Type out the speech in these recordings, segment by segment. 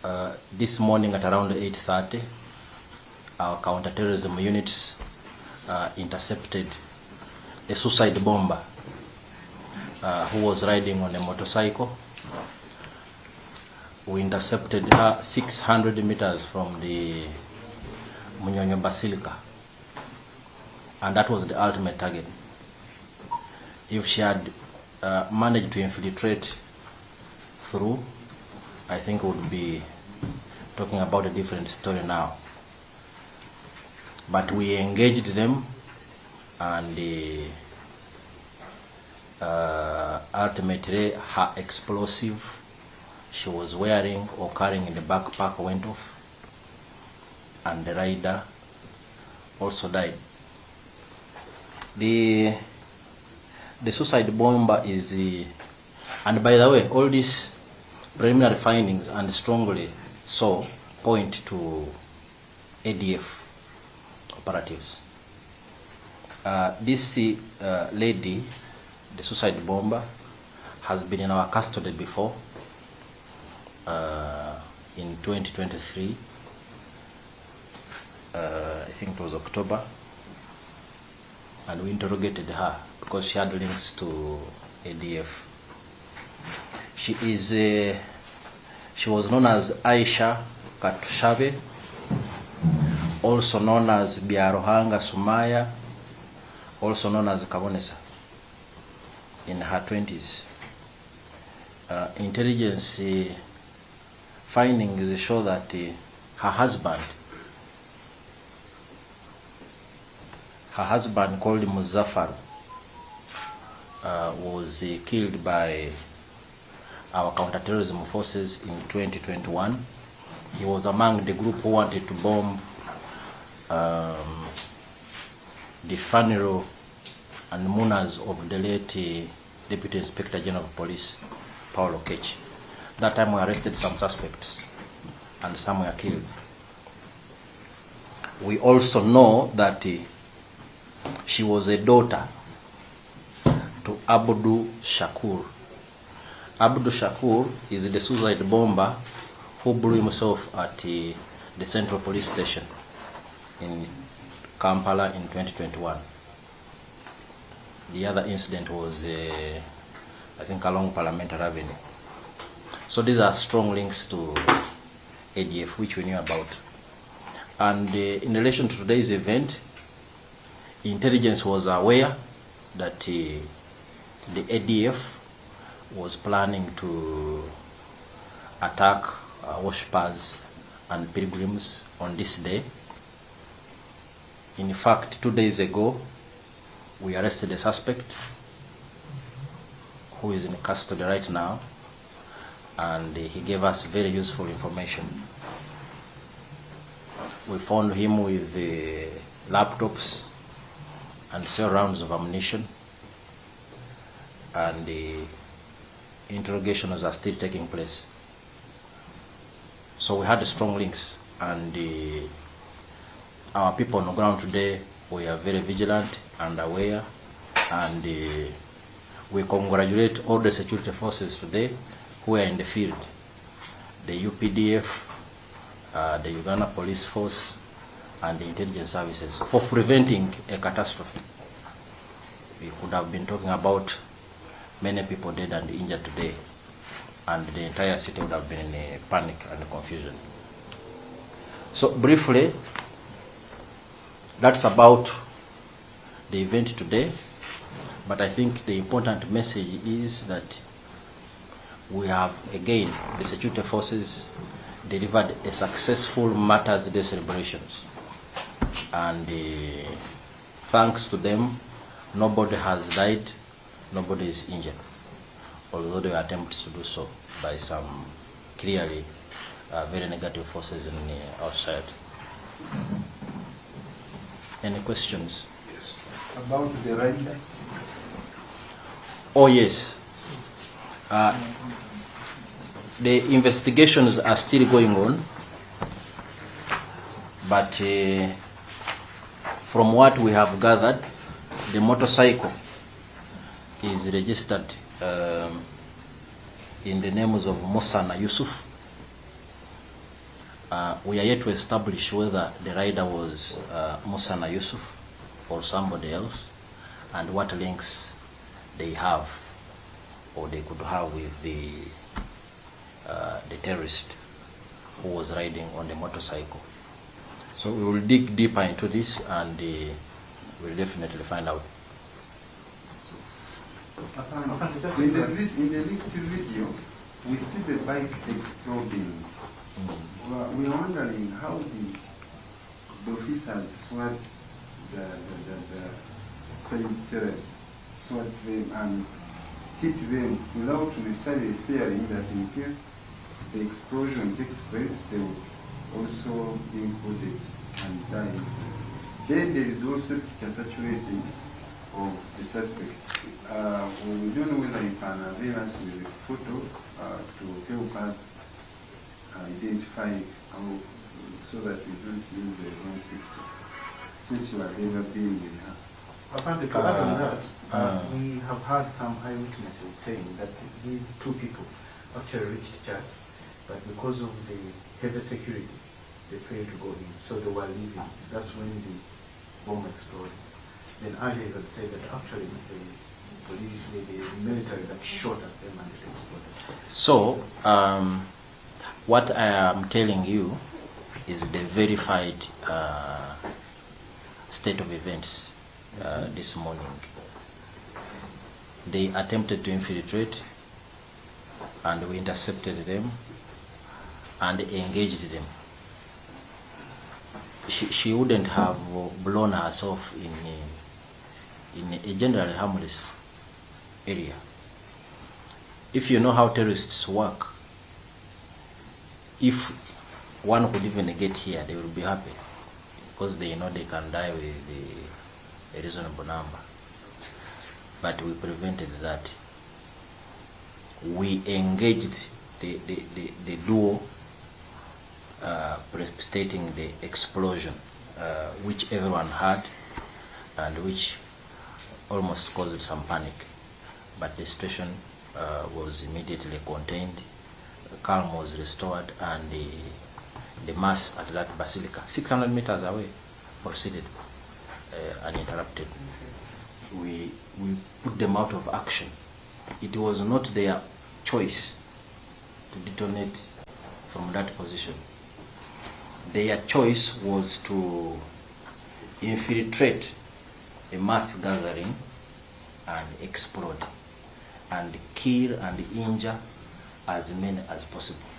This morning at around 8:30, our counter-terrorism units intercepted a suicide bomber who was riding on a motorcycle. We intercepted her 600 meters from the Munyonyo Basilica, and that was the ultimate target. If she had managed to infiltrate through, I think we would be talking about a different story now. But we engaged them, and ultimately her explosive she was wearing or carrying in the backpack went off, and the rider also died. The suicide bomber is, and by the way, all these preliminary findings and strongly so point to ADF operatives. This lady, the suicide bomber, has been in our custody before in 2023. I think it was October, and we interrogated her because she had links to ADF. She was known as Aisha Katushabe, also known as Biarohanga Sumaya, also known as Kabonesa, in her 20s. Intelligence findings show that her husband called Muzaffar was killed by our counter-terrorism forces in 2021. He was among the group who wanted to bomb the funeral and mourners of the late Deputy Inspector General of Police, Paulo Kechi. That time we arrested some suspects and some were killed. We also know that she was a daughter to Abdu Shakur. Abdu Shakur is the suicide bomber who blew himself at the Central Police Station in Kampala in 2021. The other incident was, I think, along Parliamentary Avenue. So these are strong links to ADF, which we knew about. And in relation to today's event, intelligence was aware that the ADF was planning to attack worshippers and pilgrims on this day. In fact, 2 days ago, we arrested a suspect who is in custody right now, and he gave us very useful information. We found him with laptops and several rounds of ammunition, and the interrogations are still taking place. So we had strong links, and our people on the ground today, we are very vigilant and aware, and we congratulate all the security forces today who are in the field, the UPDF, the Uganda Police Force, and the intelligence services, for preventing a catastrophe. We could have been talking about many people dead and injured today, and the entire city would have been in a panic and confusion. So briefly, that's about the event today, but I think the important message is that we have, again, the security forces delivered a successful Martyrs Day celebrations, and thanks to them, nobody has died, nobody is injured, although there were attempts to do so by some clearly very negative forces in outside. Any questions? Yes. About the rider? Oh yes. The investigations are still going on, but from what we have gathered, the motorcycle is registered in the names of Musana Yusuf We are yet to establish whether the rider was Musana Yusuf or somebody else, and what links they have or they could have with the terrorist who was riding on the motorcycle. So we will dig deeper into this, and we'll definitely find out. In the little video, we see the bike exploding. We are wondering how did the officers swat the said terrorists, swat them and hit them without necessarily fearing that in case the explosion takes place, they would also be included and die. Then there is also picture saturating of the suspect. We don't know whether you can avail us with a photo to help us identify so that we don't use the wrong picture. Since you have never been with her. Apparently, to add on that, we have had some eyewitnesses saying that these two people actually reached church, but because of the heavy security, they failed to go in, so they were leaving. That's when the bomb exploded. Then earlier had said that actually it's the police, the military that shot at them and it exploded. So, what I am telling you is the verified state of events this morning. They attempted to infiltrate, and we intercepted them and engaged them. She wouldn't have blown herself in a generally harmless area. If you know how terrorists work, if one could even get here, they will be happy because they know they can die with a reasonable number. But we prevented that. We engaged the duo precipitating the explosion, which everyone heard and which almost caused some panic. But the situation was immediately contained, calm was restored, and the mass at that basilica, 600 meters away, proceeded uninterrupted. We put them out of action. It was not their choice to detonate from that position. Their choice was to infiltrate a mass gathering and explode and kill and injure as many as possible.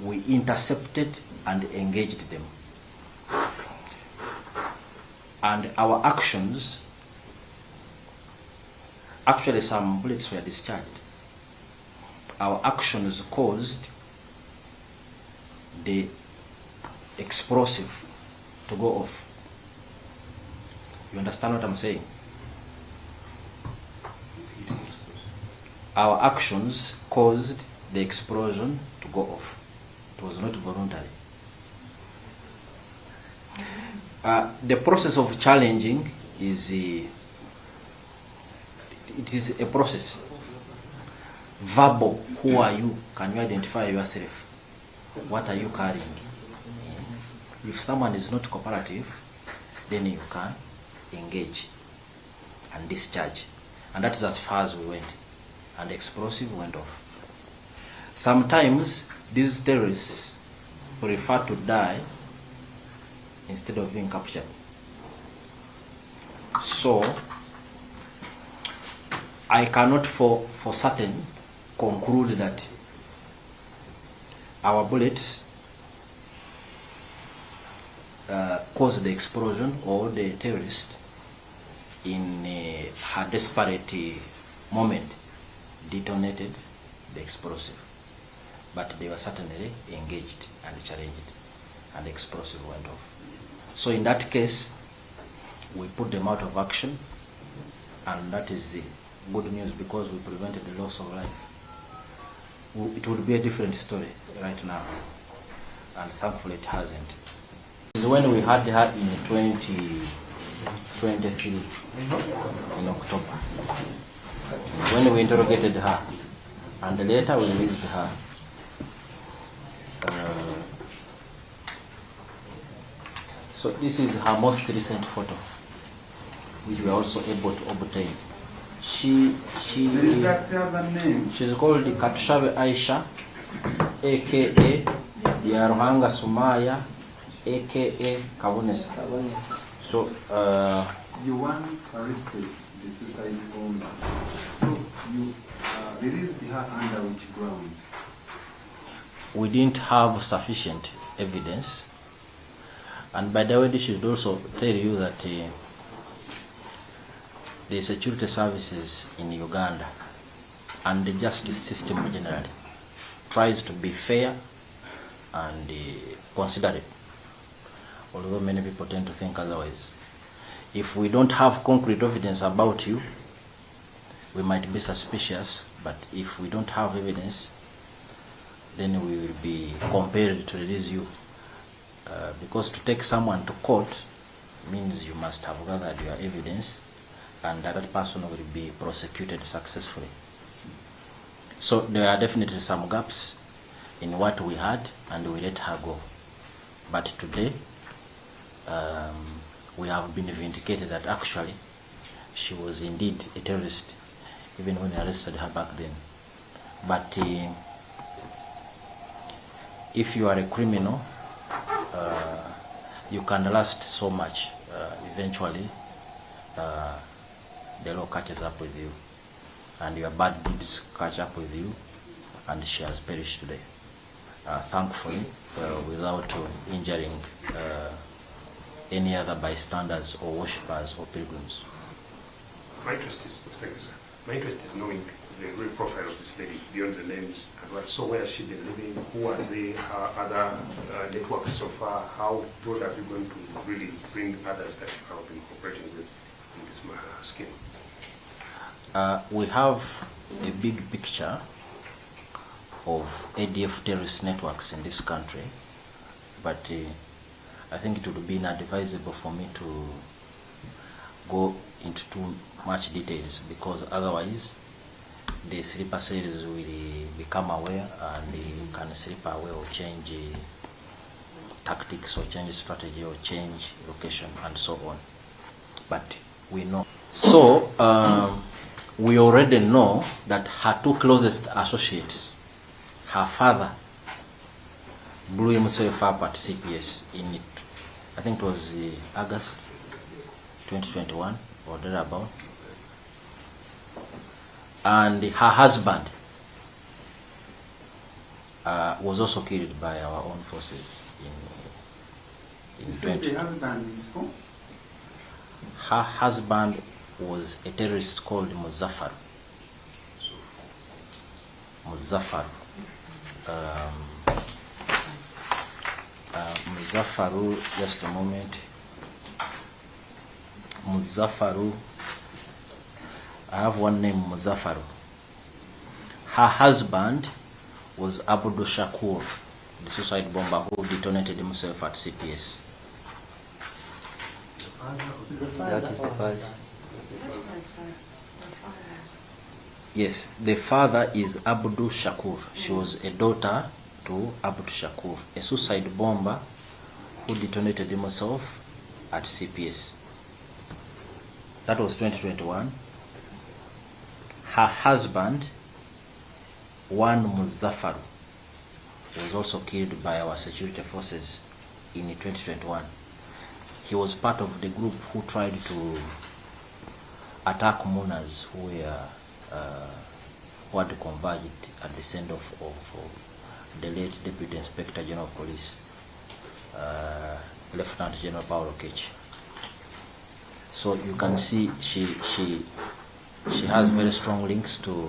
We intercepted and engaged them. And our actions, actually some bullets were discharged. Our actions caused the explosive to go off. You understand what I'm saying? Our actions caused the explosion to go off. It was not voluntary. The process of challenging is it is a process. Verbal, who are you? Can you identify yourself? What are you carrying? If someone is not cooperative, then you can engage and discharge. And that is as far as we went. And the explosive went off. Sometimes these terrorists prefer to die instead of being captured. So I cannot for certain conclude that our bullets caused the explosion or the terrorist in her desperate moment detonated the explosive. But they were certainly engaged and challenged, and the explosive went off. So in that case, we put them out of action, and that is the good news because we prevented the loss of life. It would be a different story right now, and thankfully it hasn't. It's when we had her in 2023 in October, when we interrogated her, and later we released her So this is her most recent photo, which we are also able to obtain. She's called Katushabe Aisha, aka Yaruhanga Sumaya, aka Kabonesa. So you once arrested the suicide bomber. So you released her under which grounds? We didn't have sufficient evidence. And by the way, this should also tell you that the security services in Uganda and the justice system generally tries to be fair and considerate, although many people tend to think otherwise. If we don't have concrete evidence about you, we might be suspicious, but if we don't have evidence, then we will be compelled to release you. Because to take someone to court means you must have gathered your evidence and that person will be prosecuted successfully. So there are definitely some gaps in what we had, and we let her go. But today, we have been vindicated that actually she was indeed a terrorist, even when we arrested her back then. But if you are a criminal, you can last so much. Eventually, the law catches up with you, and your bad deeds catch up with you, and she has perished today. Thankfully, without injuring any other bystanders or worshippers or pilgrims. My interest is, thank you, sir. My interest is knowing the real profile of this lady beyond the names and what. So where has she been living? Who are they? Her other networks so far? How broad are you going to really bring others that you have been cooperating with in this scheme? We have a big picture of ADF terrorist networks in this country, but I think it would be inadvisable for me to go into too much details, because otherwise the sleeper cells will become aware and they can sleep away or change tactics or change strategy or change location and so on. But we know. So we already know that her two closest associates, her father blew himself up at CPS in it. I think it was August 2021 or thereabout. And her husband was also killed by our own forces in You said the husband is who? Her husband was a terrorist called Muzaffar. Muzaffaru, just a moment. Muzaffaru, I have one name, Muzaffaru. Her husband was Abdul Shakur, the suicide bomber who detonated himself at CPS. That is the father. Yes, the father is Abdul Shakur. She was a daughter to Abdul Shakur, a suicide bomber who detonated himself at CPS. That was 2021. Her husband, Wan Muzaffar, was also killed by our security forces in 2021. He was part of the group who tried to attack Munas who had converged at the send-off of the late Deputy Inspector General of Police, Lieutenant General Paulo Kechi. So you can see she has very strong links to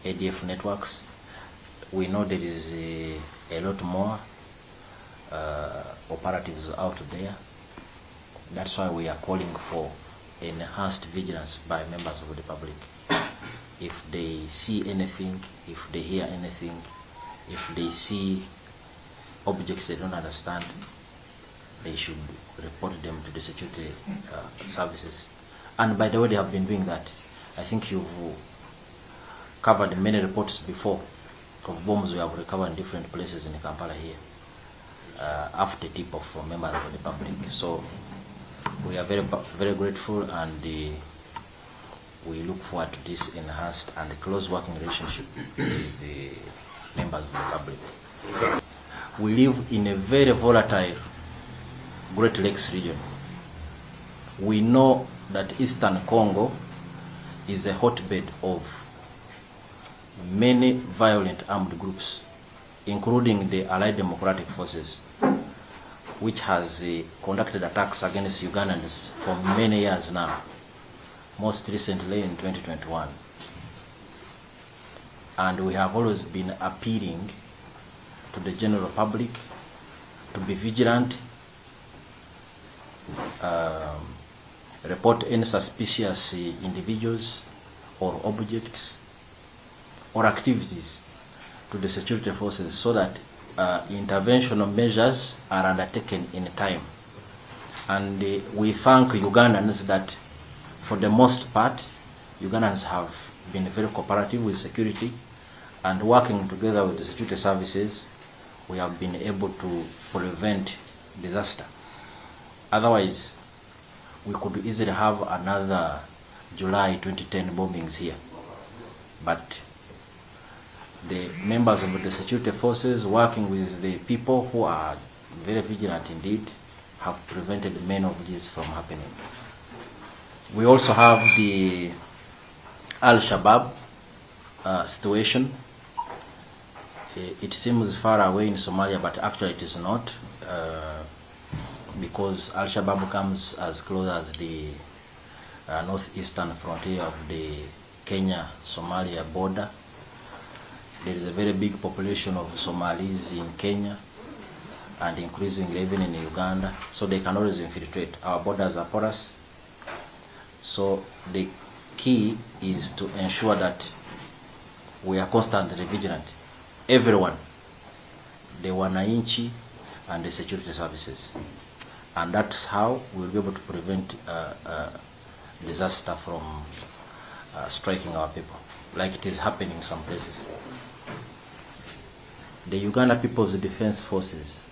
ADF networks. We know there is a lot more operatives out there. That's why we are calling for enhanced vigilance by members of the public. If they see anything, if they hear anything, if they see objects they don't understand, they should report them to the security services. And by the way, they have been doing that. I think you've covered many reports before of bombs we have recovered in different places in Kampala here. after tip-off from members of the public. So we are very grateful, and we look forward to this enhanced and close working relationship with the members of the public. We live in a very volatile Great Lakes region. We know that Eastern Congo is a hotbed of many violent armed groups, including the Allied Democratic Forces, which has conducted attacks against Ugandans for many years now, most recently in 2021. And we have always been appealing to the general public to be vigilant, report any suspicious individuals or objects or activities to the security forces, so that intervention measures are undertaken in time. And we thank Ugandans that, for the most part, Ugandans have been very cooperative with security, and working together with the security services, we have been able to prevent disaster. Otherwise, we could easily have another July 2010 bombings here. But the members of the security forces, working with the people who are very vigilant indeed, have prevented many of these from happening. We also have the Al-Shabaab situation. It seems far away in Somalia, but actually it is not, because Al-Shabaab comes as close as the northeastern frontier of the Kenya-Somalia border. There is a very big population of Somalis in Kenya, and increasingly even in Uganda, so they can always infiltrate. Our borders are porous, so the key is to ensure that we are constantly vigilant. Everyone, the wananchi and the security services. And that's how we'll be able to prevent disaster from striking our people, like it is happening in some places. The Uganda People's Defense Forces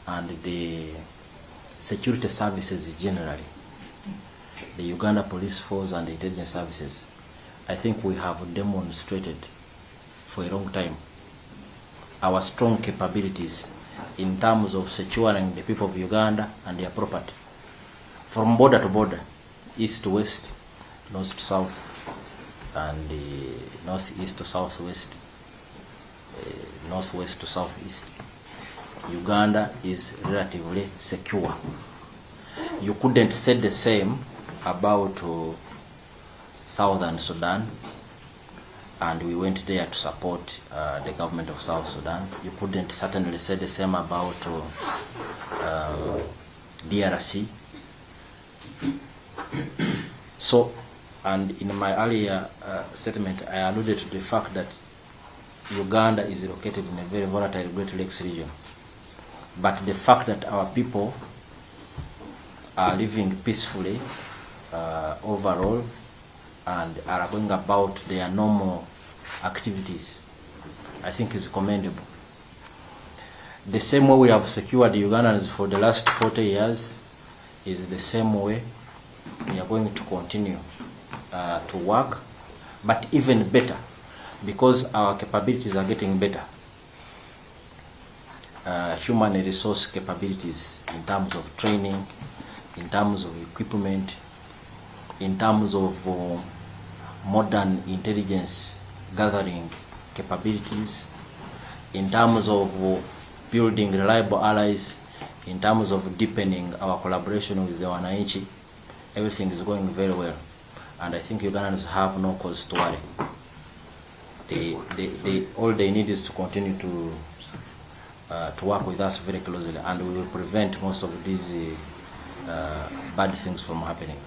and the security services generally, the Uganda Police Force and the intelligence services, I think we have demonstrated for a long time our strong capabilities in terms of securing the people of Uganda and their property, from border to border, east to west, north to south, and northeast to southwest, northwest to southeast. Uganda is relatively secure. You couldn't say the same about southern Sudan, and we went there to support the government of South Sudan. You couldn't certainly say the same about DRC. So, and in my earlier statement, I alluded to the fact that Uganda is located in a very volatile Great Lakes region. But the fact that our people are living peacefully overall and are going about their normal activities, I think is commendable. The same way we have secured the Ugandans for the last 40 years is the same way we are going to continue to work, but even better, because our capabilities are getting better. Human resource capabilities in terms of training, in terms of equipment, in terms of modern intelligence gathering capabilities, in terms of building reliable allies, in terms of deepening our collaboration with the wananchi. Everything is going very well, and I think Ugandans have no cause to worry. All they need is to continue to work with us very closely, and we will prevent most of these bad things from happening.